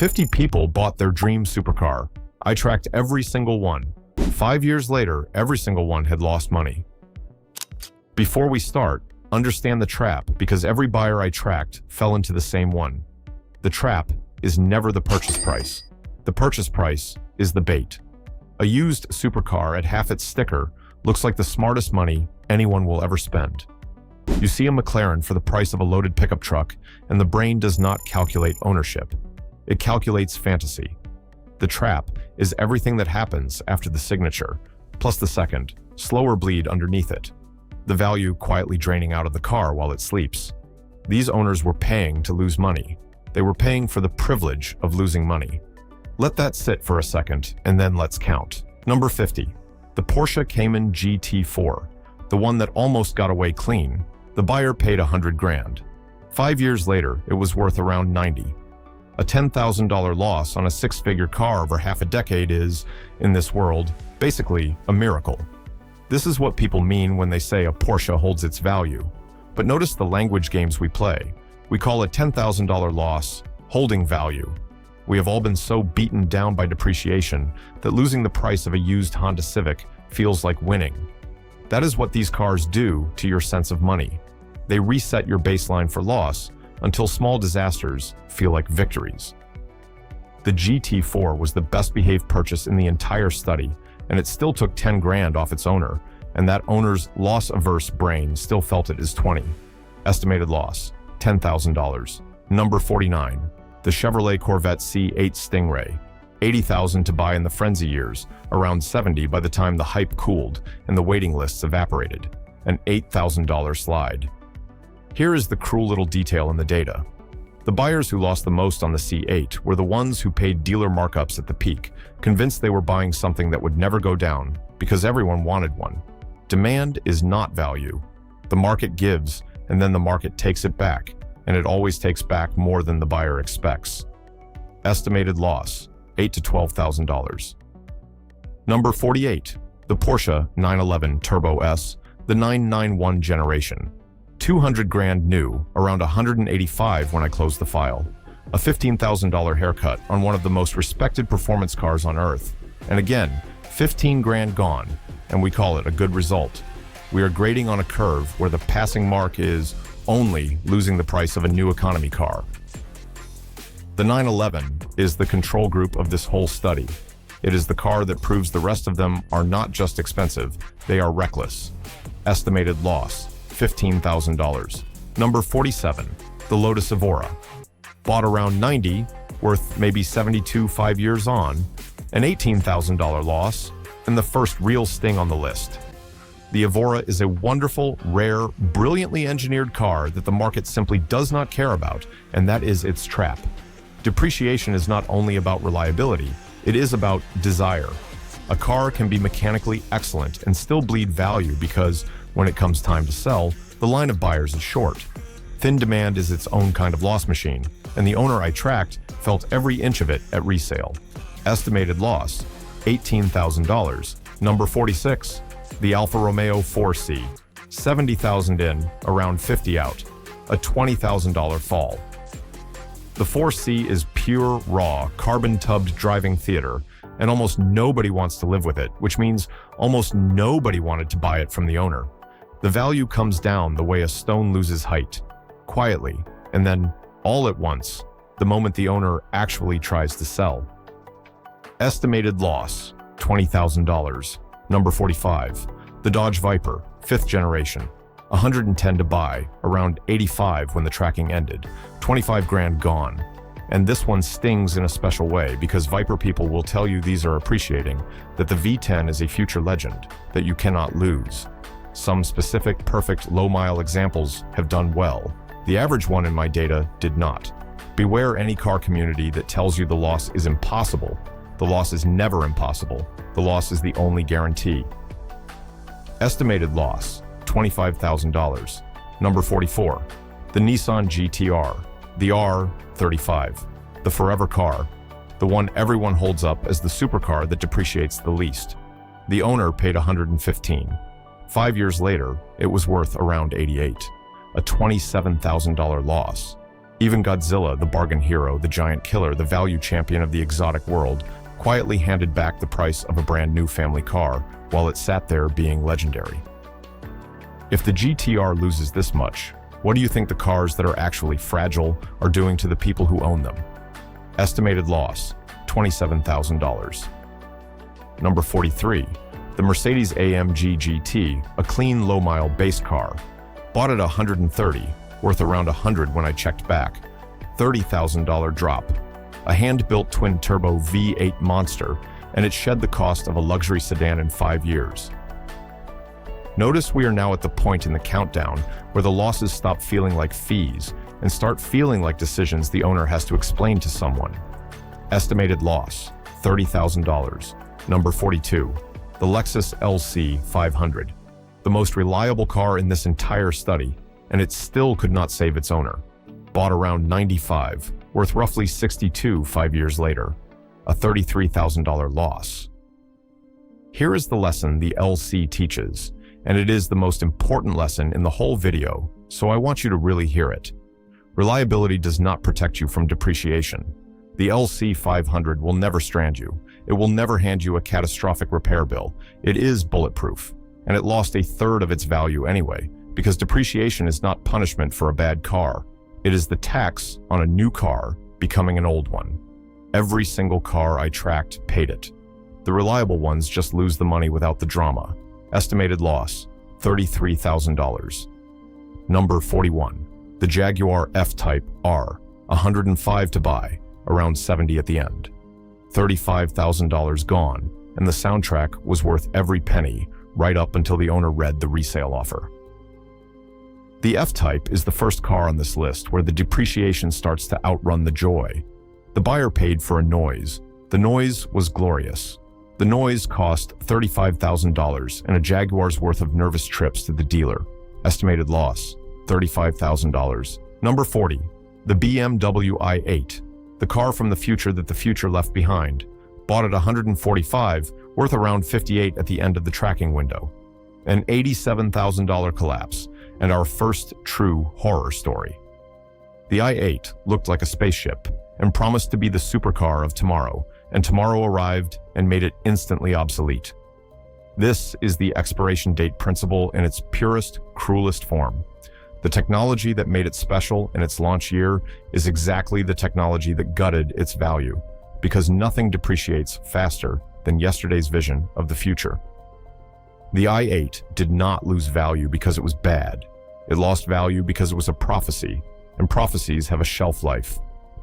50 people bought their dream supercar. I tracked every single one. 5 years later, every single one had lost money. Before we start, understand the trap, because every buyer I tracked fell into the same one. The trap is never the purchase price. The purchase price is the bait. A used supercar at half its sticker looks like the smartest money anyone will ever spend. You see a McLaren for the price of a loaded pickup truck, and the brain does not calculate ownership. It calculates fantasy. The trap is everything that happens after the signature, plus the second, slower bleed underneath it. The value quietly draining out of the car while it sleeps. These owners were paying to lose money. They were paying for the privilege of losing money. Let that sit for a second, and then let's count. Number 50. The Porsche Cayman GT4. The one that almost got away clean. The buyer paid 100 grand. 5 years later, it was worth around 90. A $10,000 loss on a six-figure car over half a decade is, in this world, basically a miracle. This is what people mean when they say a Porsche holds its value. But notice the language games we play. We call a $10,000 loss holding value. We have all been so beaten down by depreciation that losing the price of a used Honda Civic feels like winning. That is what these cars do to your sense of money. They reset your baseline for loss until small disasters feel like victories. The GT4 was the best behaved purchase in the entire study, and it still took 10 grand off its owner, and that owner's loss-averse brain still felt it as 20. Estimated loss, $10,000. Number 49, the Chevrolet Corvette C8 Stingray. $80,000 to buy in the frenzy years, around $70 by the time the hype cooled and the waiting lists evaporated. An $8,000 slide. Here is the cruel little detail in the data. The buyers who lost the most on the C8 were the ones who paid dealer markups at the peak, convinced they were buying something that would never go down because everyone wanted one. Demand is not value. The market gives, and then the market takes it back, and it always takes back more than the buyer expects. Estimated loss, $8,000 to $12,000. Number 48, the Porsche 911 Turbo S, the 991 generation. 200 grand new, around 185 when I closed the file. A $15,000 haircut on one of the most respected performance cars on earth. And again, 15 grand gone, and we call it a good result. We are grading on a curve where the passing mark is only losing the price of a new economy car. The 911 is the control group of this whole study. It is the car that proves the rest of them are not just expensive, they are reckless. Estimated loss, $15,000. Number 47, the Lotus Evora. Bought around 90, worth maybe 72 5 years on, an $18,000 loss, and the first real sting on the list. The Evora is a wonderful, rare, brilliantly engineered car that the market simply does not care about, and that is its trap. Depreciation is not only about reliability, it is about desire. A car can be mechanically excellent and still bleed value because, when it comes time to sell, the line of buyers is short. Thin demand is its own kind of loss machine, and the owner I tracked felt every inch of it at resale. Estimated loss, $18,000. Number 46, the Alfa Romeo 4C. $70,000 in, around $50 out. A $20,000 fall. The 4C is pure, raw, carbon-tubbed driving theater, and almost nobody wants to live with it, which means almost nobody wanted to buy it from the owner. The value comes down the way a stone loses height, quietly, and then, all at once, the moment the owner actually tries to sell. Estimated loss, $20,000. Number 45, the Dodge Viper, 5th generation. 110 to buy, around 85 when the tracking ended. 25 grand gone. And this one stings in a special way because Viper people will tell you these are appreciating, that the V10 is a future legend, that you cannot lose. Some specific, perfect, low-mile examples have done well. The average one in my data did not. Beware any car community that tells you the loss is impossible. The loss is never impossible. The loss is the only guarantee. Estimated loss, $25,000. Number 44, the Nissan GT-R, the R35, the forever car, the one everyone holds up as the supercar that depreciates the least. The owner paid $115. 5 years later, it was worth around $88, a $27,000 loss. Even Godzilla, the bargain hero, the giant killer, the value champion of the exotic world, quietly handed back the price of a brand new family car while it sat there being legendary. If the GT-R loses this much, what do you think the cars that are actually fragile are doing to the people who own them? Estimated loss, $27,000. Number 43, the Mercedes-AMG GT, a clean low-mile base car. Bought at $130, worth around $100 when I checked back. $30,000 drop. A hand-built twin-turbo V8 monster, and it shed the cost of a luxury sedan in 5 years. Notice we are now at the point in the countdown where the losses stop feeling like fees and start feeling like decisions the owner has to explain to someone. Estimated loss, $30,000. Number 42, the Lexus LC500. The most reliable car in this entire study, and it still could not save its owner. Bought around $95, worth roughly $62 5 years later. A $33,000 loss. Here is the lesson the LC teaches, and it is the most important lesson in the whole video, so I want you to really hear it. Reliability does not protect you from depreciation. The LC500 will never strand you. It will never hand you a catastrophic repair bill. It is bulletproof, and it lost a third of its value anyway, because depreciation is not punishment for a bad car. It is the tax on a new car becoming an old one. Every single car I tracked paid it. The reliable ones just lose the money without the drama. Estimated loss, $33,000. Number 41, the Jaguar F-Type R, $105 to buy, around $70 at the end. $35,000 gone, and the soundtrack was worth every penny, right up until the owner read the resale offer. The F-Type is the first car on this list where the depreciation starts to outrun the joy. The buyer paid for a noise. The noise was glorious. The noise cost $35,000 and a Jaguar's worth of nervous trips to the dealer. Estimated loss, $35,000. Number 40, the BMW i8, the car from the future that the future left behind. Bought at $145, worth around $58 at the end of the tracking window. An $87,000 collapse, and our first true horror story. The i8 looked like a spaceship and promised to be the supercar of tomorrow, and tomorrow arrived and made it instantly obsolete. This is the expiration date principle in its purest, cruelest form. The technology that made it special in its launch year is exactly the technology that gutted its value, because nothing depreciates faster than yesterday's vision of the future. The i8 did not lose value because it was bad. It lost value because it was a prophecy, and prophecies have a shelf life.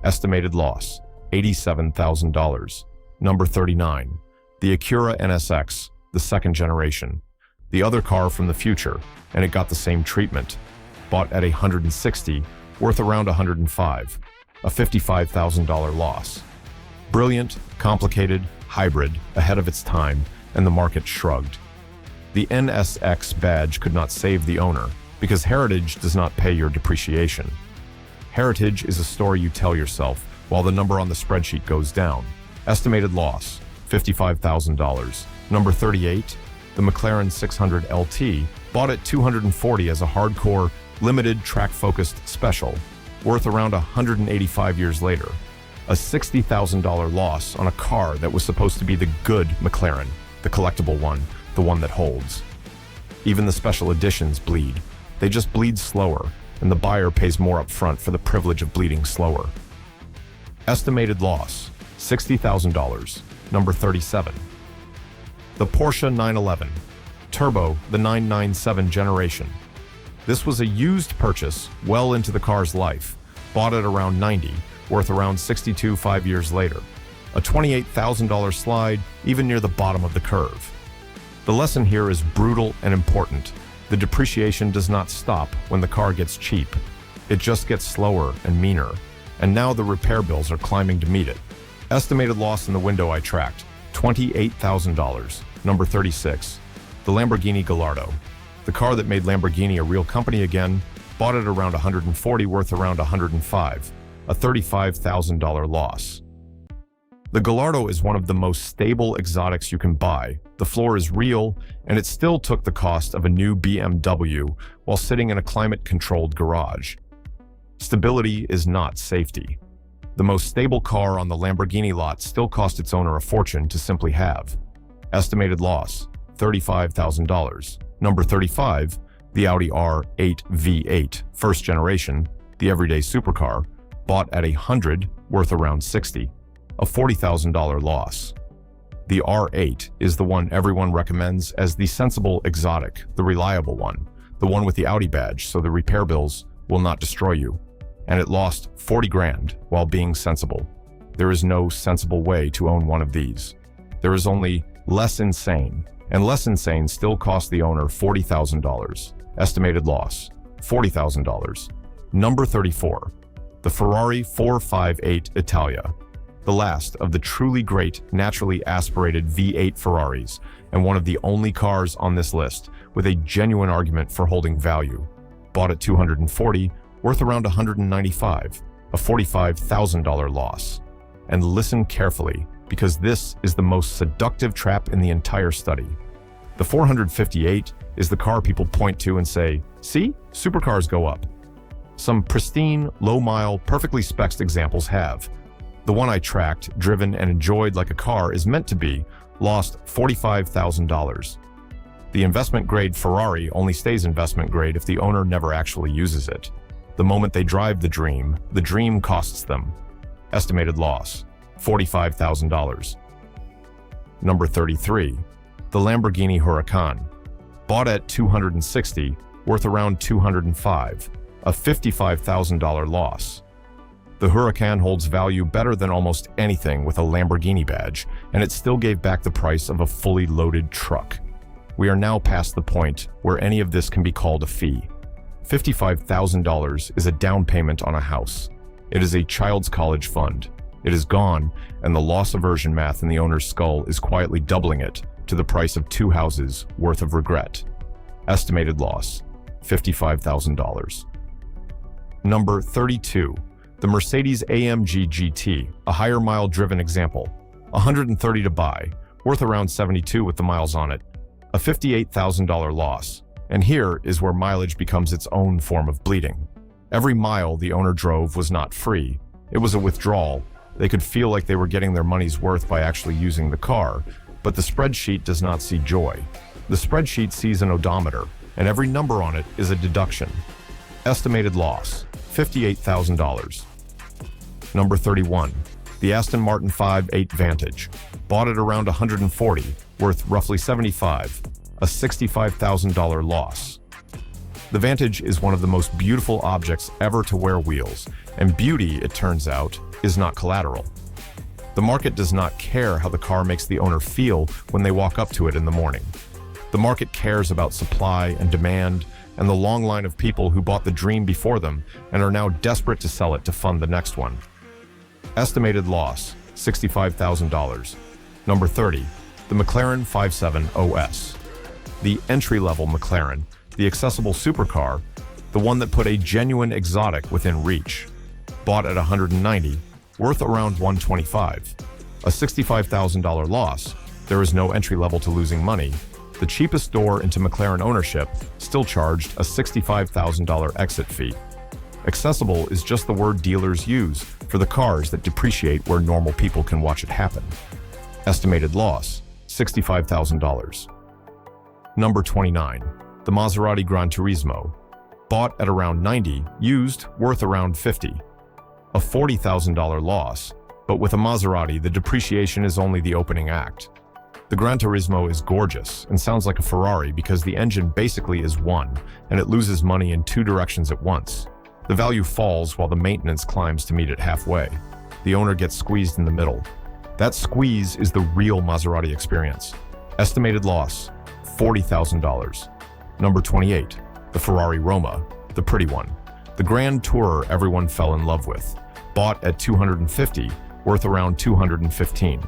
Estimated loss, $87,000. Number 39, the Acura NSX, the second generation. The other car from the future, and it got the same treatment. Bought at $160, worth around $105, a $55,000 loss. Brilliant, complicated, hybrid, ahead of its time, and the market shrugged. The NSX badge could not save the owner, because heritage does not pay your depreciation. Heritage is a story you tell yourself while the number on the spreadsheet goes down. Estimated loss, $55,000. Number 38, the McLaren 600 LT, bought at $240 as a hardcore, limited, track-focused special, worth around $185 years later. A $60,000 loss on a car that was supposed to be the good McLaren, the collectible one, the one that holds. Even the special editions bleed. They just bleed slower, and the buyer pays more up front for the privilege of bleeding slower. Estimated loss, $60,000. Number 37. The Porsche 911, Turbo, the 997 generation. This was a used purchase well into the car's life, bought at around $90, worth around $62 5 years later. A $28,000 slide, even near the bottom of the curve. The lesson here is brutal and important. The depreciation does not stop when the car gets cheap. It just gets slower and meaner, and now the repair bills are climbing to meet it. Estimated loss in the window I tracked, $28,000. Number 36, the Lamborghini Gallardo. The car that made Lamborghini a real company again, bought at around $140, worth around $105, a $35,000 loss. The Gallardo is one of the most stable exotics you can buy. The floor is real, and it still took the cost of a new BMW while sitting in a climate-controlled garage. Stability is not safety. The most stable car on the Lamborghini lot still cost its owner a fortune to simply have. Estimated loss, $35,000. Number 35, the Audi R8 V8, first generation, the everyday supercar, bought at 100, worth around 60, a $40,000 loss. The R8 is the one everyone recommends as the sensible exotic, the reliable one, the one with the Audi badge so the repair bills will not destroy you. And it lost 40 grand while being sensible. There is no sensible way to own one of these. There is only less insane, and less insane still cost the owner $40,000. Estimated loss, $40,000. Number 34, the Ferrari 458 Italia, the last of the truly great naturally aspirated V8 Ferraris, and one of the only cars on this list with a genuine argument for holding value. Bought at 240, worth around 195, a $45,000 loss. And listen carefully, because this is the most seductive trap in the entire study. The 458 is the car people point to and say, see, supercars go up. Some pristine, low-mile, perfectly spec'd examples have. The one I tracked, driven, and enjoyed like a car is meant to be, lost $45,000. The investment-grade Ferrari only stays investment-grade if the owner never actually uses it. The moment they drive the dream costs them. Estimated loss, $45,000. Number 33, the Lamborghini Huracán. Bought at 260, worth around 205, a $55,000 loss. The Huracán holds value better than almost anything with a Lamborghini badge, and it still gave back the price of a fully loaded truck. We are now past the point where any of this can be called a fee. $55,000 is a down payment on a house. It is a child's college fund. It is gone, and the loss aversion math in the owner's skull is quietly doubling it to the price of 2 houses worth of regret. Estimated loss, $55,000. Number 32, the Mercedes-AMG GT, a higher mile-driven example. 130 to buy, worth around 72 with the miles on it. A $58,000 loss. And here is where mileage becomes its own form of bleeding. Every mile the owner drove was not free. It was a withdrawal. They could feel like they were getting their money's worth by actually using the car, but the spreadsheet does not see joy. The spreadsheet sees an odometer, and every number on it is a deduction. Estimated loss, $58,000. Number 31, the Aston Martin 5.8 Vantage. Bought at around 140, worth roughly 75, a $65,000 loss. The Vantage is one of the most beautiful objects ever to wear wheels, and beauty, it turns out, is not collateral. The market does not care how the car makes the owner feel when they walk up to it in the morning. The market cares about supply and demand and the long line of people who bought the dream before them and are now desperate to sell it to fund the next one. Estimated loss, $65,000. Number 30, the McLaren 57OS. The entry-level McLaren, the accessible supercar, the one that put a genuine exotic within reach. Bought at 190, worth around 125. A $65,000 loss. There is no entry level to losing money. The cheapest door into McLaren ownership still charged a $65,000 exit fee. Accessible is just the word dealers use for the cars that depreciate where normal people can watch it happen. Estimated loss, $65,000. Number 29, the Maserati GranTurismo. Bought at around 90, used, worth around 50. A $40,000 loss, but with a Maserati, the depreciation is only the opening act. The GranTurismo is gorgeous and sounds like a Ferrari because the engine basically is one, and it loses money in 2 directions at once. The value falls while the maintenance climbs to meet it halfway. The owner gets squeezed in the middle. That squeeze is the real Maserati experience. Estimated loss, $40,000. Number 28, the Ferrari Roma, the pretty one. The Grand Tourer everyone fell in love with. Bought at 250, worth around 215.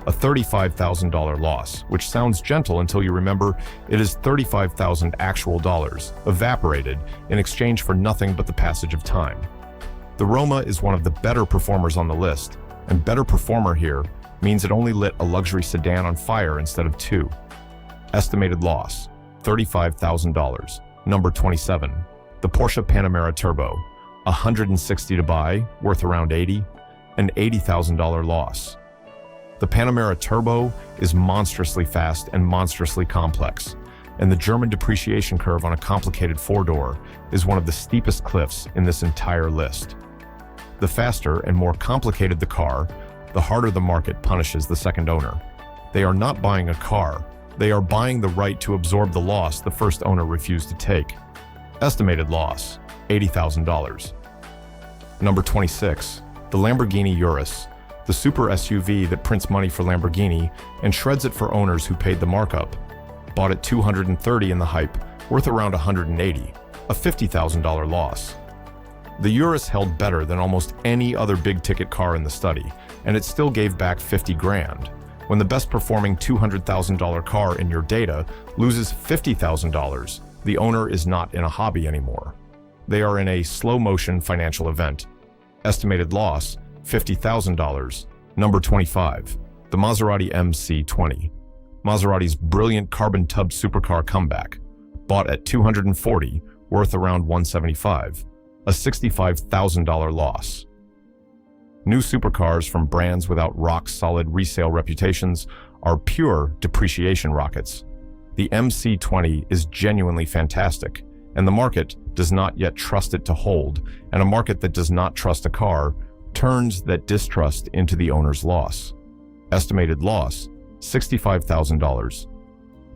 A $35,000 loss, which sounds gentle until you remember it is 35,000 actual dollars, evaporated in exchange for nothing but the passage of time. The Roma is one of the better performers on the list, and better performer here means it only lit a luxury sedan on fire instead of 2. Estimated loss, $35,000. Number 27, the Porsche Panamera Turbo. 160 to buy, worth around 80, an $80,000 loss. The Panamera Turbo is monstrously fast and monstrously complex, and the German depreciation curve on a complicated four-door is one of the steepest cliffs in this entire list. The faster and more complicated the car, the harder the market punishes the second owner. They are not buying a car, they are buying the right to absorb the loss the first owner refused to take. Estimated loss, $80,000. Number 26, the Lamborghini Urus, the super SUV that prints money for Lamborghini and shreds it for owners who paid the markup. Bought at $230 in the hype, worth around $180, a $50,000 loss. The Urus held better than almost any other big-ticket car in the study, and it still gave back $50 grand. When the best-performing $200,000 car in your data loses $50,000, the owner is not in a hobby anymore. They are in a slow-motion financial event. Estimated loss, $50,000. Number 25, the Maserati MC20. Maserati's brilliant carbon-tubbed supercar comeback. Bought at $240, worth around $175, a $65,000 loss. New supercars from brands without rock-solid resale reputations are pure depreciation rockets. The MC20 is genuinely fantastic, and the market does not yet trust it to hold, and a market that does not trust a car turns that distrust into the owner's loss. Estimated loss, $65,000.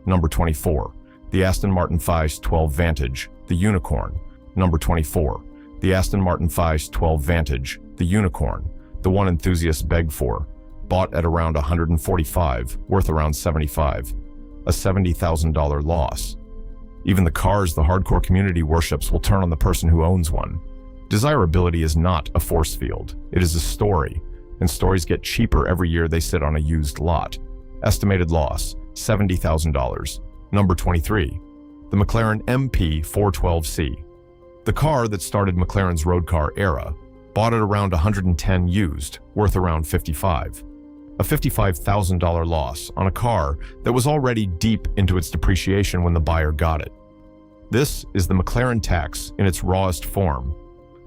Number 24, the Aston Martin FIS 12 Vantage, the Unicorn. Number 24, the Aston Martin FIS 12 Vantage, the Unicorn, the one enthusiasts beg for. Bought at around $145, worth around $75, a $70,000 loss. Even the cars the hardcore community worships will turn on the person who owns one. Desirability is not a force field, it is a story, and stories get cheaper every year they sit on a used lot. Estimated loss, $70,000. Number 23, the McLaren MP4-12C. The car that started McLaren's road car era, bought at around 110 used, worth around 55. A $55,000 loss on a car that was already deep into its depreciation when the buyer got it. This is the McLaren tax in its rawest form.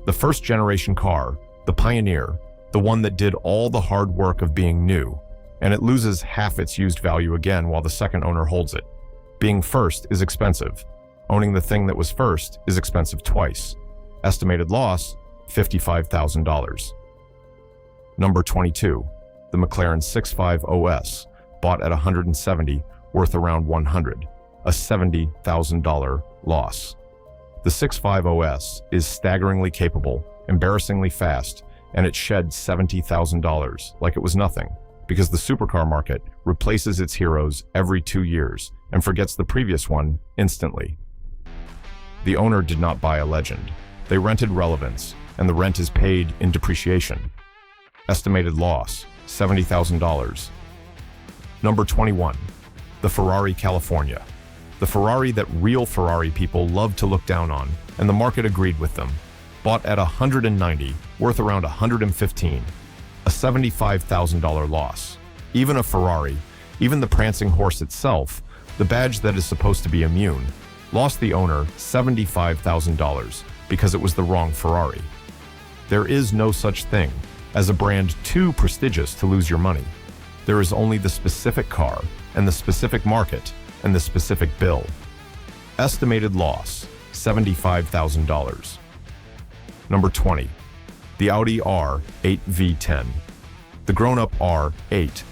The first generation car, the Pioneer, the one that did all the hard work of being new, and it loses half its used value again while the second owner holds it. Being first is expensive. Owning the thing that was first is expensive twice. Estimated loss, $55,000. Number 22, the McLaren 65 OS, bought at $170, worth around $100, a $70,000 loss. The 65 OS is staggeringly capable, embarrassingly fast, and it shed $70,000 like it was nothing, because the supercar market replaces its heroes every 2 years and forgets the previous one instantly. The owner did not buy a legend. They rented relevance, and the rent is paid in depreciation. Estimated loss, $70,000. Number 21, the Ferrari California. The Ferrari that real Ferrari people love to look down on, and the market agreed with them. Bought at $190, worth around $115, a $75,000 loss. Even a Ferrari, even the prancing horse itself, the badge that is supposed to be immune, lost the owner $75,000 because it was the wrong Ferrari. There is no such thing as a brand too prestigious to lose your money. There is only the specific car and the specific market and the specific bill. Estimated loss, $75,000. Number 20, the Audi R8 V10. The grown-up R8,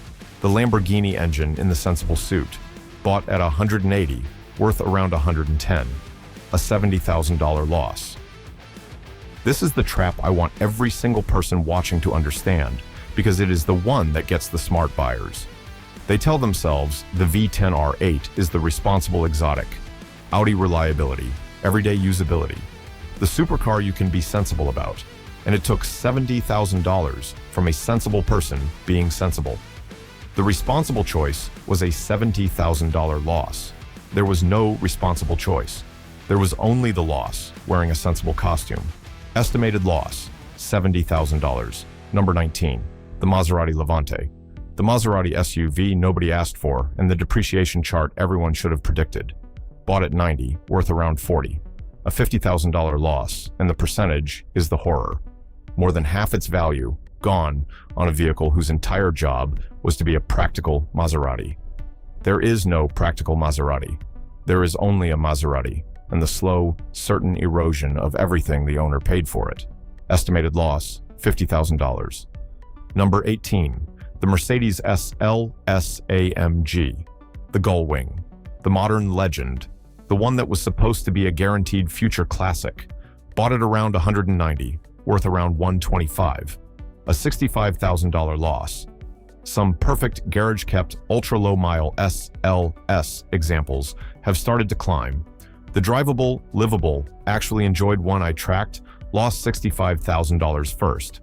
the Lamborghini engine in the sensible suit, bought at $180, worth around $110, a $70,000 loss. This is the trap I want every single person watching to understand, because it is the one that gets the smart buyers. They tell themselves the V10 R8 is the responsible exotic, Audi reliability, everyday usability, the supercar you can be sensible about, and it took $70,000 from a sensible person being sensible. The responsible choice was a $70,000 loss. There was no responsible choice. There was only the loss, wearing a sensible costume. Estimated loss, $70,000. Number 19, the Maserati Levante. The Maserati SUV nobody asked for, and the depreciation chart everyone should have predicted. Bought at $90, worth around $40. a $50,000 loss, and the percentage is the horror. More than half its value gone on a vehicle whose entire job was to be a practical Maserati. There is no practical Maserati. There is only a Maserati, and the slow, certain erosion of everything the owner paid for it. Estimated loss, $50,000. Number 18, the Mercedes SLS AMG, the Gullwing, the modern legend, the one that was supposed to be a guaranteed future classic, bought at around $190, worth around $125, a $65,000 loss. Some perfect garage-kept ultra-low-mile SLS examples have started to climb. The drivable, livable, actually enjoyed one I tracked, lost $65,000 first.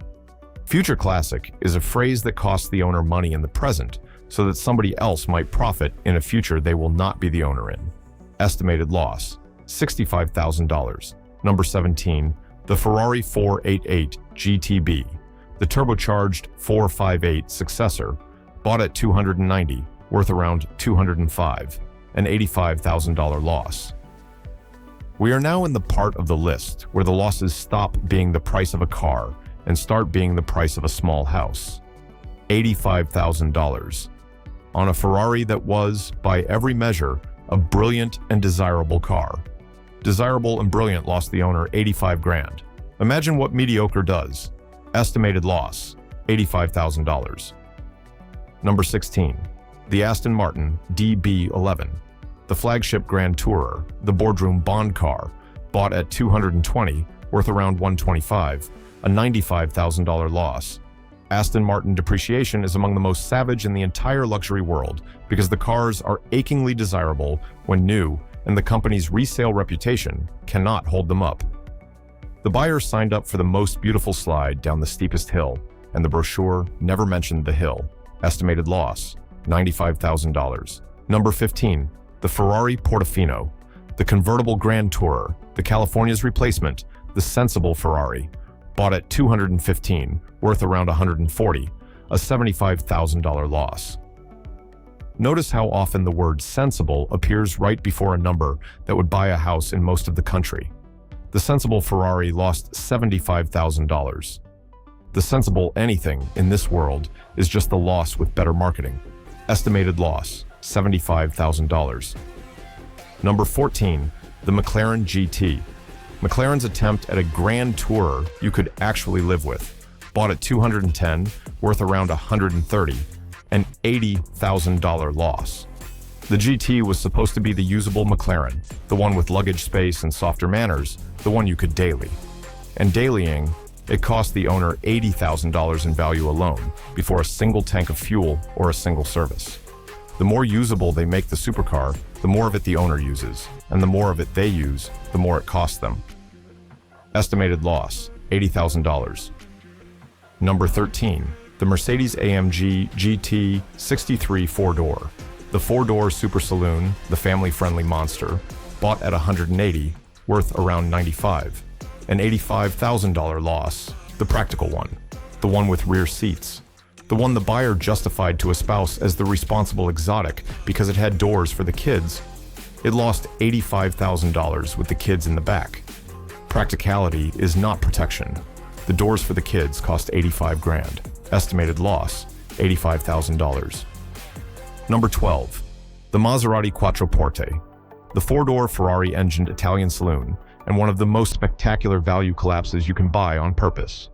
Future classic is a phrase that costs the owner money in the present so that somebody else might profit in a future they will not be the owner in. Estimated loss, $65,000. Number 17, the Ferrari 488 GTB, the turbocharged 458 successor, bought at $290, worth around $205, an $85,000 loss. We are now in the part of the list where the losses stop being the price of a car and start being the price of a small house. $85,000 on a Ferrari that was, by every measure, a brilliant and desirable car. Desirable and brilliant lost the owner 85 grand. Imagine what mediocre does. Estimated loss, $85,000. Number 16, the Aston Martin DB11, the flagship Grand Tourer, the boardroom bond car, bought at $220, worth around $125, a $95,000 loss. Aston Martin depreciation is among the most savage in the entire luxury world because the cars are achingly desirable when new, and the company's resale reputation cannot hold them up. The buyer signed up for the most beautiful slide down the steepest hill, and the brochure never mentioned the hill. Estimated loss, $95,000. Number 15, the Ferrari Portofino, the convertible Grand Tourer, the California's replacement, the sensible Ferrari, bought at $215, worth around $140, a $75,000 loss. Notice how often the word sensible appears right before a number that would buy a house in most of the country. The sensible Ferrari lost $75,000. The sensible anything in this world is just the loss with better marketing. Estimated loss, $75,000. Number 14, the McLaren GT. McLaren's attempt at a Grand Tourer you could actually live with. Bought at $210, worth around $130, an $80,000 loss. The GT was supposed to be the usable McLaren, the one with luggage space and softer manners, the one you could daily. And dailying, it cost the owner $80,000 in value alone before a single tank of fuel or a single service. The more usable they make the supercar, the more of it the owner uses, and the more of it they use, the more it costs them. Estimated loss, $80,000. Number 13, the Mercedes-AMG GT63 four-door. The four-door super saloon, the family-friendly monster, bought at $180, worth around $95. An $85,000 loss, the practical one, the one with rear seats, the one the buyer justified to a spouse as the responsible exotic because it had doors for the kids. It lost $85,000 with the kids in the back. Practicality is not protection. The doors for the kids cost 85 grand. Estimated loss, $85,000. Number 12, the Maserati Quattroporte, the four-door Ferrari-engined Italian saloon, and one of the most spectacular value collapses you can buy on purpose.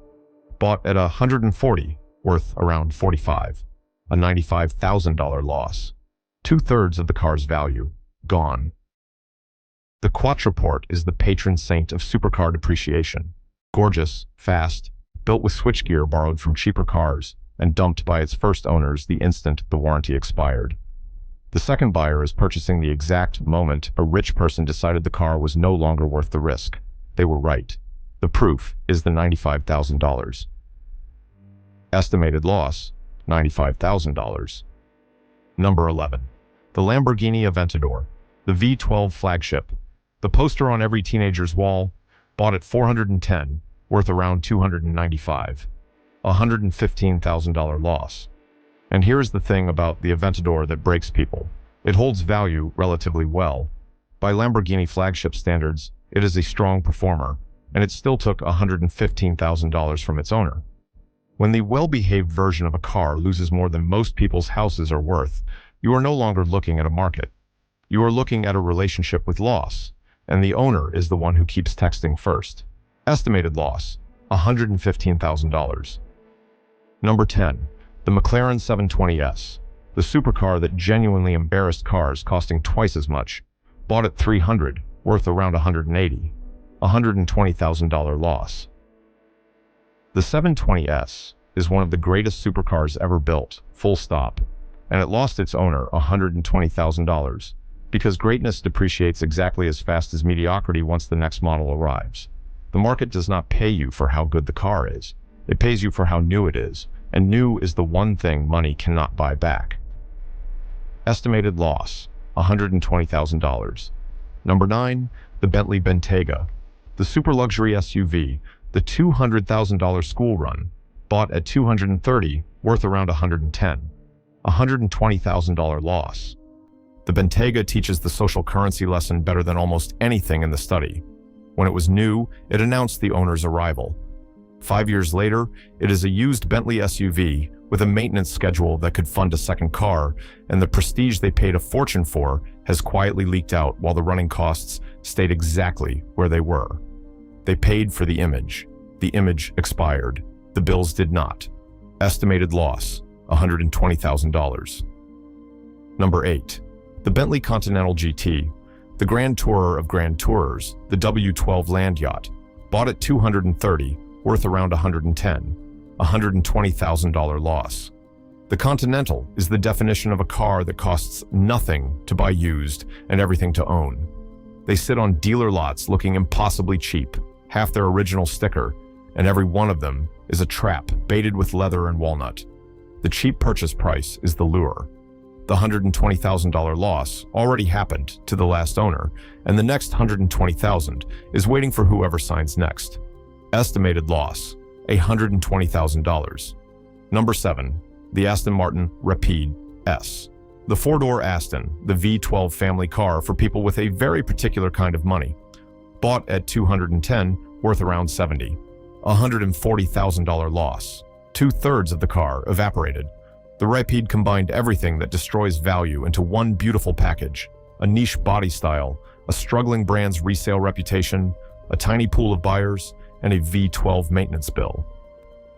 Bought at $140, worth around $45, a $95,000 loss. 2/3 of the car's value, gone. The Quattroporte is the patron saint of supercar depreciation. Gorgeous, fast, built with switchgear borrowed from cheaper cars, and dumped by its first owners the instant the warranty expired. The second buyer is purchasing the exact moment a rich person decided the car was no longer worth the risk. They were right. The proof is the $95,000. Estimated loss, $95,000. Number 11, the Lamborghini Aventador, the V12 flagship, the poster on every teenager's wall, bought at $410, worth around $295, a $115,000 loss. And here's the thing about the Aventador that breaks people. It holds value relatively well. By Lamborghini flagship standards, it is a strong performer, and it still took $115,000 from its owner. When the well-behaved version of a car loses more than most people's houses are worth, you are no longer looking at a market. You are looking at a relationship with loss, and the owner is the one who keeps texting first. Estimated loss, $115,000. Number 10. The McLaren 720S, the supercar that genuinely embarrassed cars costing twice as much, bought at $300, worth around $180, $120,000 loss. The 720S is one of the greatest supercars ever built, full stop, and it lost its owner $120,000 because greatness depreciates exactly as fast as mediocrity once the next model arrives. The market does not pay you for how good the car is. It pays you for how new it is, and new is the one thing money cannot buy back. Estimated loss, $120,000. Number 9. The Bentley Bentayga, the super luxury SUV, the $200,000 school run, bought at $230, worth around $110, $120,000 loss. The Bentayga teaches the social currency lesson better than almost anything in the study. When it was new, it announced the owner's arrival. 5 years later, it is a used Bentley SUV with a maintenance schedule that could fund a second car, and the prestige they paid a fortune for has quietly leaked out while the running costs stayed exactly where they were. They paid for the image. The image expired. The bills did not. Estimated loss, $120,000. Number 8. The Bentley Continental GT, the Grand Tourer of Grand Tourers, the W12 land yacht, bought at $230, worth around $110, $120,000 loss. The Continental is the definition of a car that costs nothing to buy used and everything to own. They sit on dealer lots looking impossibly cheap, half their original sticker, and every one of them is a trap baited with leather and walnut. The cheap purchase price is the lure. The $120,000 loss already happened to the last owner, and the next $120,000 is waiting for whoever signs next. Estimated loss, $120,000. Number 7. The Aston Martin Rapide S. The four-door Aston, the V12 family car for people with a very particular kind of money. Bought at $210, worth around $70. $140,000 loss. 2/3 of the car evaporated. The Rapide combined everything that destroys value into one beautiful package. A niche body style, a struggling brand's resale reputation, a tiny pool of buyers, and a V12 maintenance bill.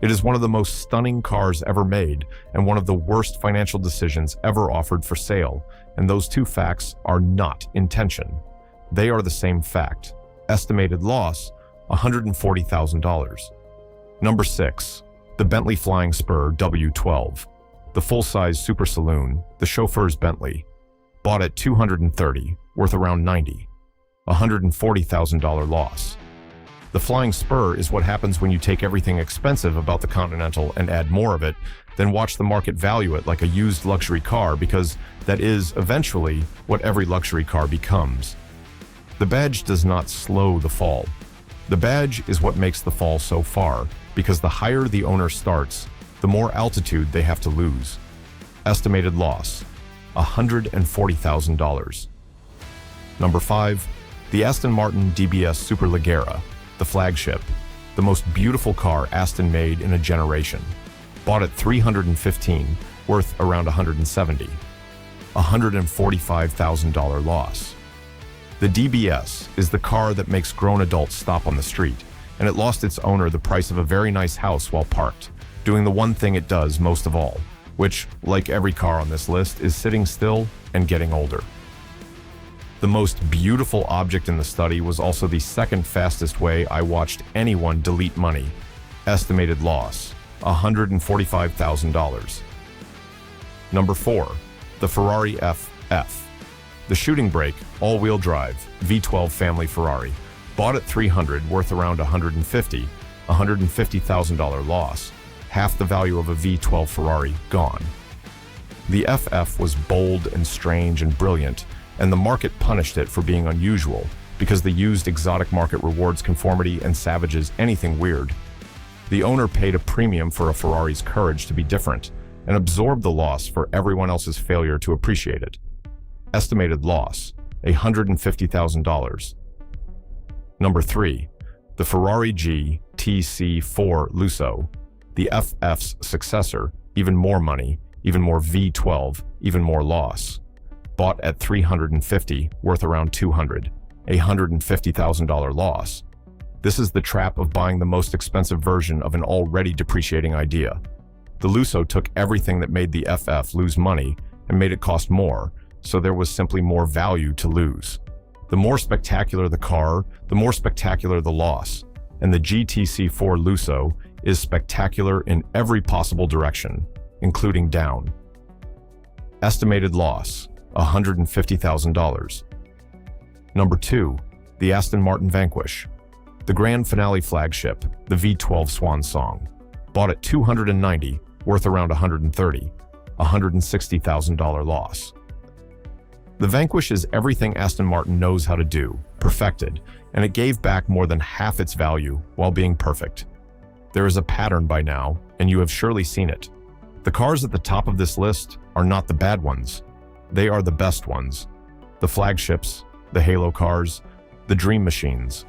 It is one of the most stunning cars ever made and one of the worst financial decisions ever offered for sale, and those two facts are not in tension. They are the same fact. Estimated loss, $140,000. Number 6. The Bentley Flying Spur W12. The full-size super saloon, the chauffeur's Bentley. Bought at $230, worth around $90. $140,000 loss. The Flying Spur is what happens when you take everything expensive about the Continental and add more of it, then watch the market value it like a used luxury car, because that is eventually what every luxury car becomes. The badge does not slow the fall. The badge is what makes the fall so far, because the higher the owner starts, the more altitude they have to lose. Estimated loss, $140,000. Number 5. The Aston Martin DBS Superleggera, the flagship, the most beautiful car Aston made in a generation. Bought at $315, worth around $170. $145,000 loss. The DBS is the car that makes grown adults stop on the street, and it lost its owner the price of a very nice house while parked, doing the one thing it does most of all, which, like every car on this list, is sitting still and getting older. The most beautiful object in the study was also the second fastest way I watched anyone delete money. Estimated loss, $145,000. Number 4. The Ferrari FF. The shooting brake, all-wheel drive, V12 family Ferrari. Bought at $300, worth around $150, $150,000 loss. Half the value of a V12 Ferrari gone. The FF was bold and strange and brilliant, and the market punished it for being unusual, because the used exotic market rewards conformity and savages anything weird. The owner paid a premium for a Ferrari's courage to be different, and absorbed the loss for everyone else's failure to appreciate it. Estimated loss, $150,000. Number 3. The Ferrari GTC4Lusso, the FF's successor, even more money, even more V12, even more loss. Bought at $350, worth around $200, a $150,000 loss. This is the trap of buying the most expensive version of an already depreciating idea. The Lusso took everything that made the FF lose money and made it cost more, so there was simply more value to lose. The more spectacular the car, the more spectacular the loss, and the GTC4Lusso is spectacular in every possible direction, including down. Estimated loss, $150,000. Number 2. The Aston Martin Vanquish, the grand finale flagship, the V12 swan song. Bought at $290, worth around $130, a $160,000 loss. The Vanquish is everything Aston Martin knows how to do, perfected, and it gave back more than half its value while being perfect. There is a pattern by now, and you have surely seen it. The cars at the top of this list are not the bad ones. They are the best ones. The flagships, the halo cars, the dream machines.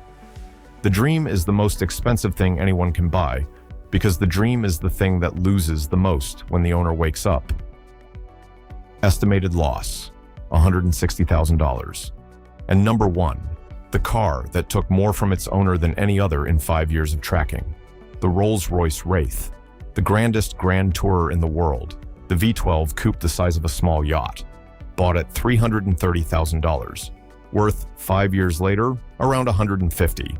The dream is the most expensive thing anyone can buy, because the dream is the thing that loses the most when the owner wakes up. Estimated loss, $160,000. And number 1, the car that took more from its owner than any other in 5 years of tracking. The Rolls-Royce Wraith, the grandest grand tourer in the world, the V12 coupe the size of a small yacht. Bought at $330,000. Worth 5 years later, around $150,000.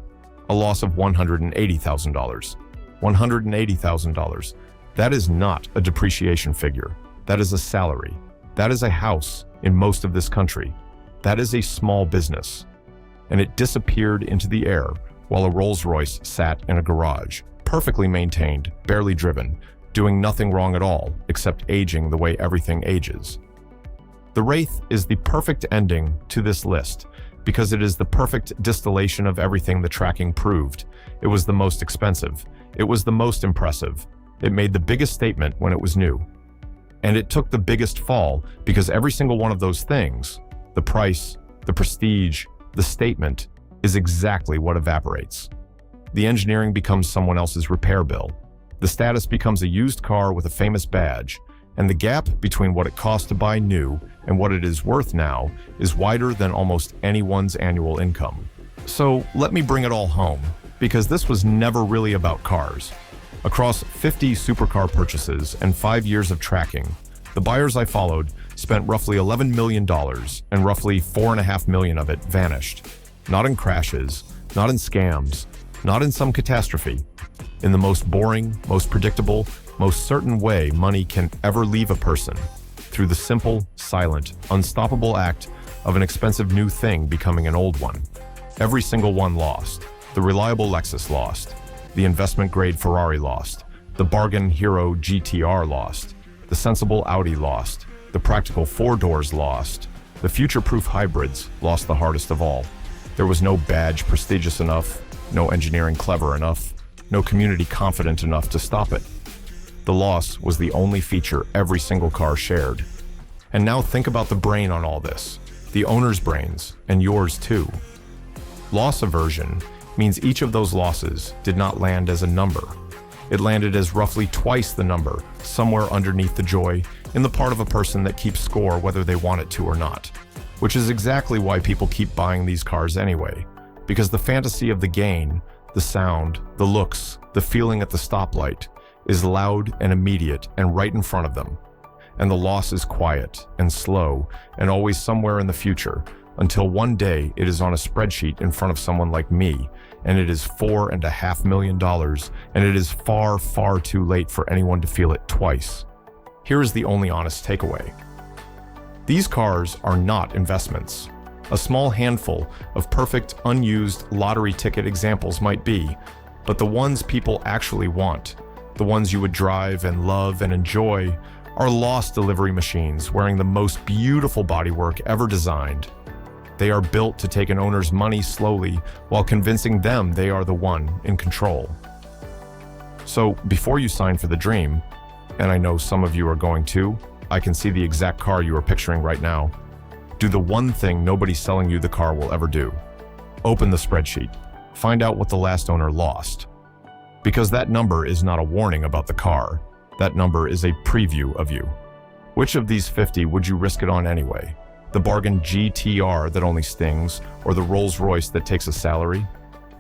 A loss of $180,000. $180,000. That is not a depreciation figure. That is a salary. That is a house in most of this country. That is a small business. And it disappeared into the air while a Rolls-Royce sat in a garage, perfectly maintained, barely driven, doing nothing wrong at all except aging the way everything ages. The Wraith is the perfect ending to this list because it is the perfect distillation of everything the tracking proved. It was the most expensive. It was the most impressive. It made the biggest statement when it was new. And it took the biggest fall because every single one of those things, the price, the prestige, the statement, is exactly what evaporates. The engineering becomes someone else's repair bill. The status becomes a used car with a famous badge, and the gap between what it costs to buy new and what it is worth now is wider than almost anyone's annual income. So let me bring it all home, because this was never really about cars. Across 50 supercar purchases and 5 years of tracking, the buyers I followed spent roughly $11 million, and roughly $4.5 million of it vanished. Not in crashes, not in scams, not in some catastrophe. In the most boring, most predictable, most certain way money can ever leave a person, through the simple, silent, unstoppable act of an expensive new thing becoming an old one. Every single one lost. The reliable Lexus lost. The investment-grade Ferrari lost. The bargain hero GT-R lost. The sensible Audi lost. The practical 4 doors lost. The future-proof hybrids lost the hardest of all. There was no badge prestigious enough, no engineering clever enough, no community confident enough to stop it. The loss was the only feature every single car shared. And now think about the brain on all this. The owner's brains, and yours too. Loss aversion means each of those losses did not land as a number. It landed as roughly twice the number, somewhere underneath the joy, in the part of a person that keeps score whether they want it to or not. Which is exactly why people keep buying these cars anyway. Because the fantasy of the gain, the sound, the looks, the feeling at the stoplight, is loud and immediate and right in front of them. And the loss is quiet and slow and always somewhere in the future, until one day it is on a spreadsheet in front of someone like me, and it is $4.5 million, and it is far, far too late for anyone to feel it twice. Here is the only honest takeaway. These cars are not investments. A small handful of perfect, unused lottery ticket examples might be, but the ones people actually want, the ones you would drive and love and enjoy, are lost delivery machines wearing the most beautiful bodywork ever designed. They are built to take an owner's money slowly while convincing them they are the one in control. So before you sign for the dream, and I know some of you are going to, I can see the exact car you are picturing right now, do the one thing nobody selling you the car will ever do. Open the spreadsheet. find out what the last owner lost. Because that number is not a warning about the car. That number is a preview of you. Which of these 50 would you risk it on anyway? The bargain GT-R that only stings, or the Rolls-Royce that takes a salary?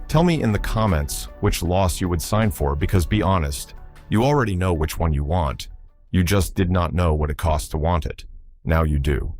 Tell me in the comments which loss you would sign for, because be honest, you already know which one you want. You just did not know what it costs to want it. Now you do.